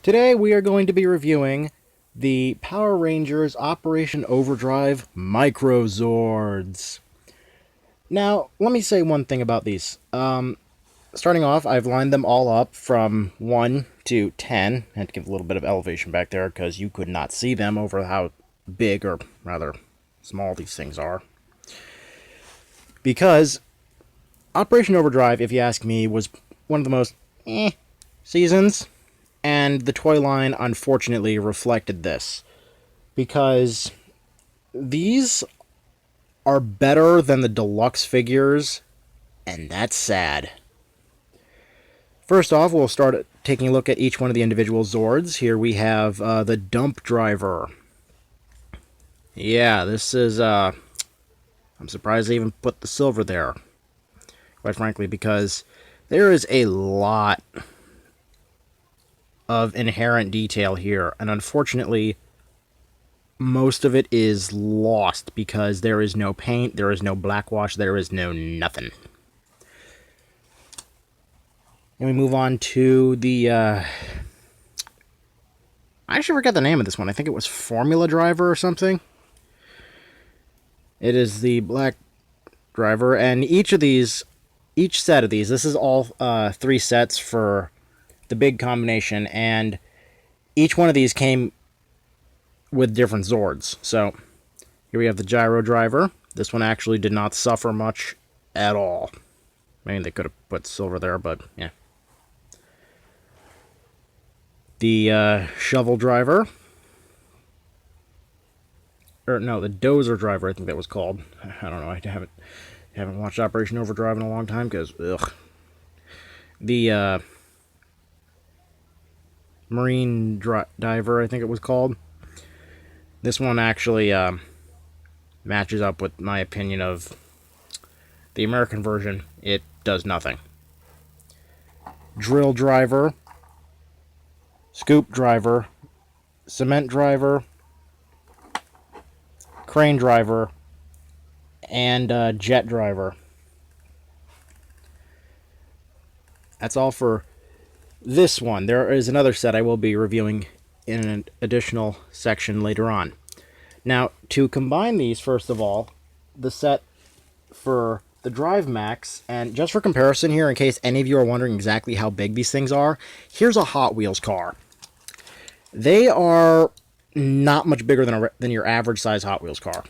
Today we are going to be reviewing the Power Rangers Operation Overdrive Microzords. Now, let me say one thing about these. Starting off, I've lined them all up from 1 to 10. I had to give a little bit of elevation back there because you could not see them over how big, or rather small, these things are. Because Operation Overdrive, if you ask me, was one of the most seasons. And the toy line, unfortunately, reflected this. Because these are better than the deluxe figures, and that's sad. First off, we'll start taking a look at each one of the individual Zords. Here we have the Dump Driver. Yeah, this is, I'm surprised they even put the silver there. Quite frankly, because there is a lot of inherent detail here, and unfortunately most of it is lost because there is no paint, there is no blackwash, there is no nothing. And we move on to the I actually forgot the name of this one. I think it was Formula Driver or something. It is the black driver, and each set of these, this is all 3 sets for the big combination, and each one of these came with different Zords. So here we have the Gyro Driver. This one actually did not suffer much at all. I mean, they could have put silver there, but yeah. The Shovel Driver. Or no, the Dozer Driver, I think that was called. I don't know, I haven't watched Operation Overdrive in a long time, because, ugh. The Marine Diver, I think it was called. This one actually matches up with my opinion of the American version. It does nothing. Drill Driver, Scoop Driver, Cement Driver, Crane Driver, and Jet Driver. That's all for this one. There is another set I will be reviewing in an additional section later on. Now, to combine these, first of all, the set for the Drive Max, and just for comparison here, in case any of you are wondering exactly how big these things are, here's a Hot Wheels car. They are not much bigger than your average size Hot Wheels car.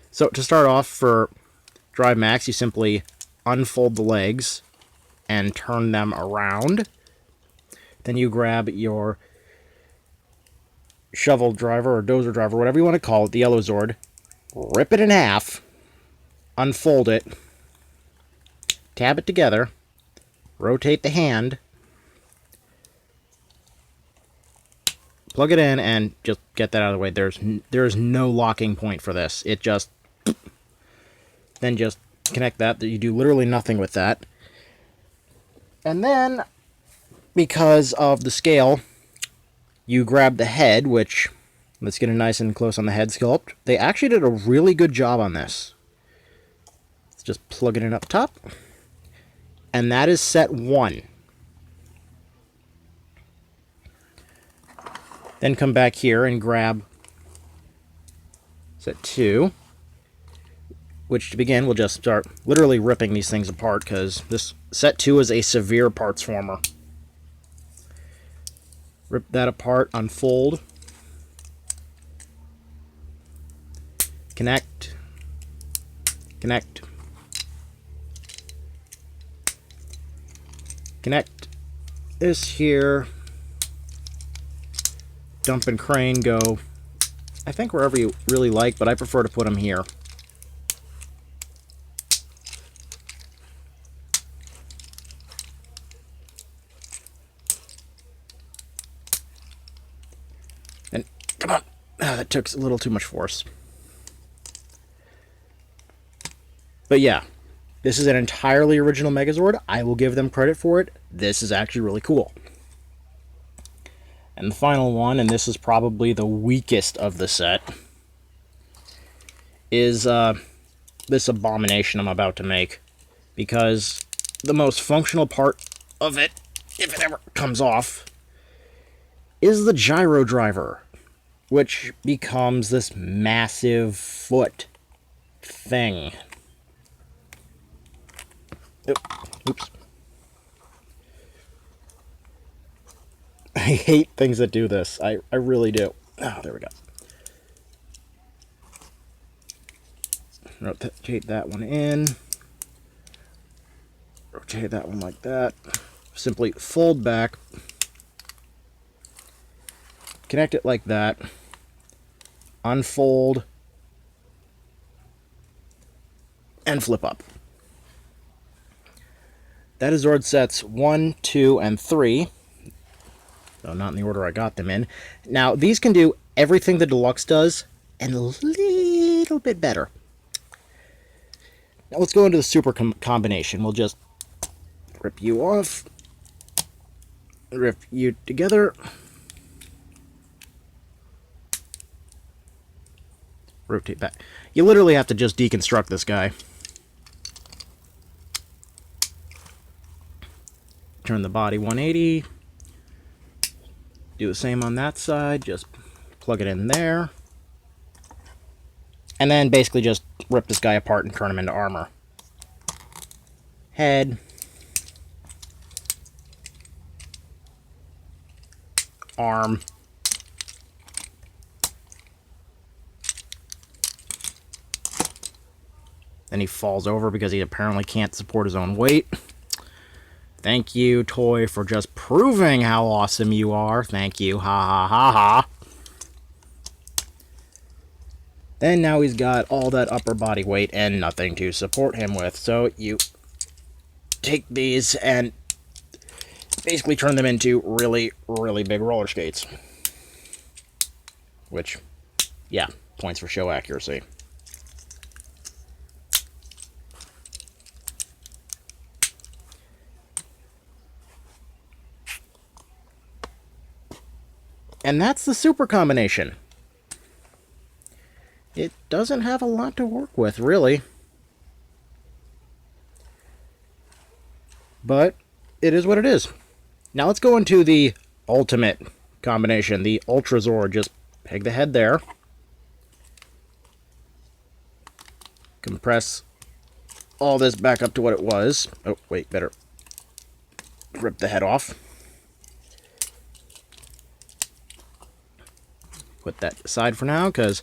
So, to start off, for Drive Max, you simply unfold the legs and turn them around. Then you grab your Shovel Driver or Dozer Driver, whatever you want to call it, the yellow Zord, rip it in half, unfold it, tab it together, rotate the hand, plug it in, and just get that out of the way. There's no locking point for this. It just, then just connect that. You do literally nothing with that. And then, because of the scale, you grab the head, which, let's get it nice and close on the head sculpt. They actually did a really good job on this. Let's just plug it in up top. And that is set 1. Then come back here and grab set 2. Which, to begin, we'll just start literally ripping these things apart, because this set 2 is a severe parts former. Rip that apart, unfold, connect, connect, connect this here, dump and crane go, I think wherever you really like, but I prefer to put them here. Come on. That took a little too much force. But yeah, this is an entirely original Megazord. I will give them credit for it. This is actually really cool. And the final one, and this is probably the weakest of the set, is this abomination I'm about to make. Because the most functional part of it, if it ever comes off, is the gyro driver, which becomes this massive foot thing. Oops. I hate things that do this. I really do. Oh, there we go. Rotate that one in. Rotate that one like that. Simply fold back. Connect it like that. Unfold. And flip up. That is Zord sets 1, 2, and 3. Though not in the order I got them in. Now, these can do everything the Deluxe does, and a little bit better. Now let's go into the super combination. We'll just rip you off, rip you together, rotate back. You literally have to just deconstruct this guy. Turn the body 180. Do the same on that side. Just plug it in there. And then basically just rip this guy apart and turn him into armor. Head. Arm. Then he falls over because he apparently can't support his own weight. Thank you, toy, for just proving how awesome you are. Thank you. Ha ha ha ha. Then now he's got all that upper body weight and nothing to support him with. So you take these and basically turn them into really, really big roller skates. Which, yeah, points for show accuracy. And that's the super combination. It doesn't have a lot to work with, really. But it is what it is. Now let's go into the ultimate combination, the Ultra Zord. Just peg the head there. Compress all this back up to what it was. Oh, wait, better rip the head off. Put that aside for now, because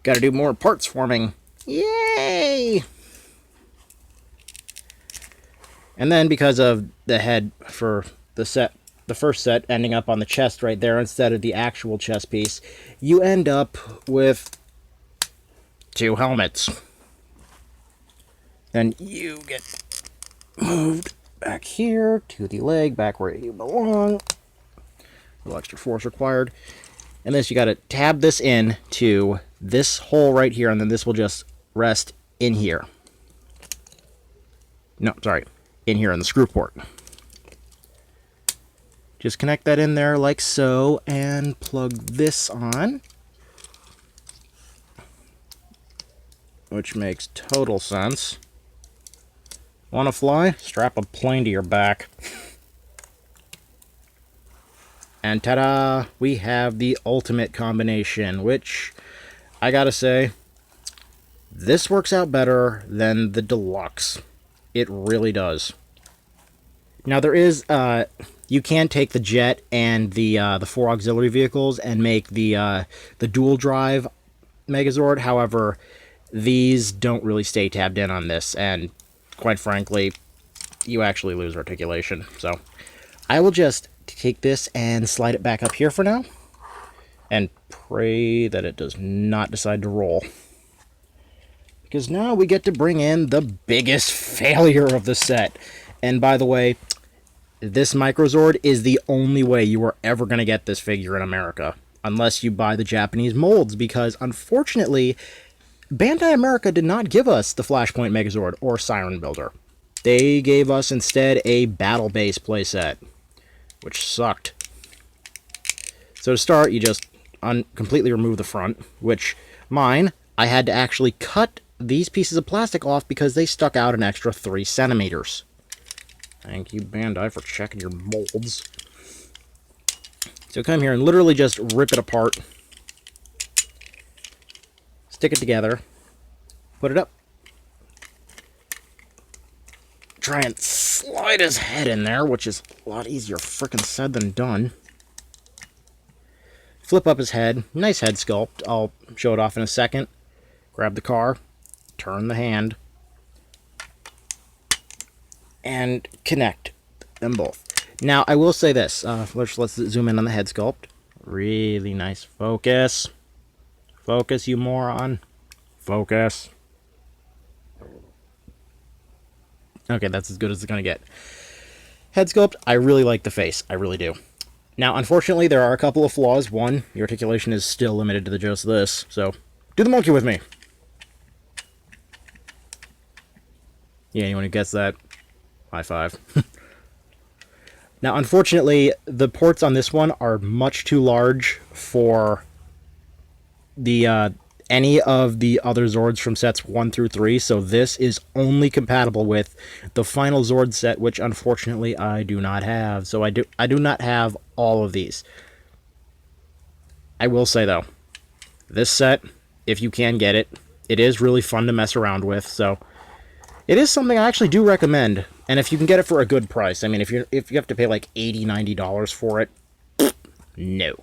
got to do more parts forming. Yay! And then because of the head for the first set ending up on the chest right there instead of the actual chest piece, you end up with 2 helmets. Then you get moved back here to the leg, back where you belong. A little extra force required. And this, you got to tab this in to this hole right here, and then this will just rest in here. No, sorry, in here in the screw port. Just connect that in there like so, and plug this on. Which makes total sense. Want to fly? Strap a plane to your back. And ta-da! We have the ultimate combination, which, I gotta say, this works out better than the Deluxe. It really does. Now there is, you can take the jet and the 4 auxiliary vehicles and make the dual drive Megazord. However, these don't really stay tabbed in on this, and quite frankly, you actually lose articulation. So, I will just take this and slide it back up here for now, and pray that it does not decide to roll. Because now we get to bring in the biggest failure of the set. And by the way, this Microzord is the only way you are ever going to get this figure in America, unless you buy the Japanese molds, because unfortunately, Bandai America did not give us the Flashpoint Megazord or Siren Builder. They gave us instead a battle base playset, which sucked. So to start, you just completely remove the front, which mine, I had to actually cut these pieces of plastic off because they stuck out an extra 3 centimeters. Thank you, Bandai, for checking your molds. So come here and literally just rip it apart. Stick it together. Put it up. Try and slide his head in there, which is a lot easier frickin' said than done. Flip up his head. Nice head sculpt. I'll show it off in a second. Grab the car. Turn the hand. And connect them both. Now, I will say this. Let's zoom in on the head sculpt. Really nice. Focus. Focus, you moron. Focus. Okay, that's as good as it's going to get. Head sculpt, I really like the face. I really do. Now, unfortunately, there are a couple of flaws. One, the articulation is still limited to the just this. So, do the monkey with me. Yeah, anyone who gets that, high five. Now, unfortunately, the ports on this one are much too large for the any of the other Zords from sets 1 through 3, so this is only compatible with the final Zord set, which unfortunately I do not have. So I do not have all of these. I will say, though, this set, if you can get it, it is really fun to mess around with, so it is something I actually do recommend. And if you can get it for a good price, I mean, if you have to pay like $80, $90 for it, no.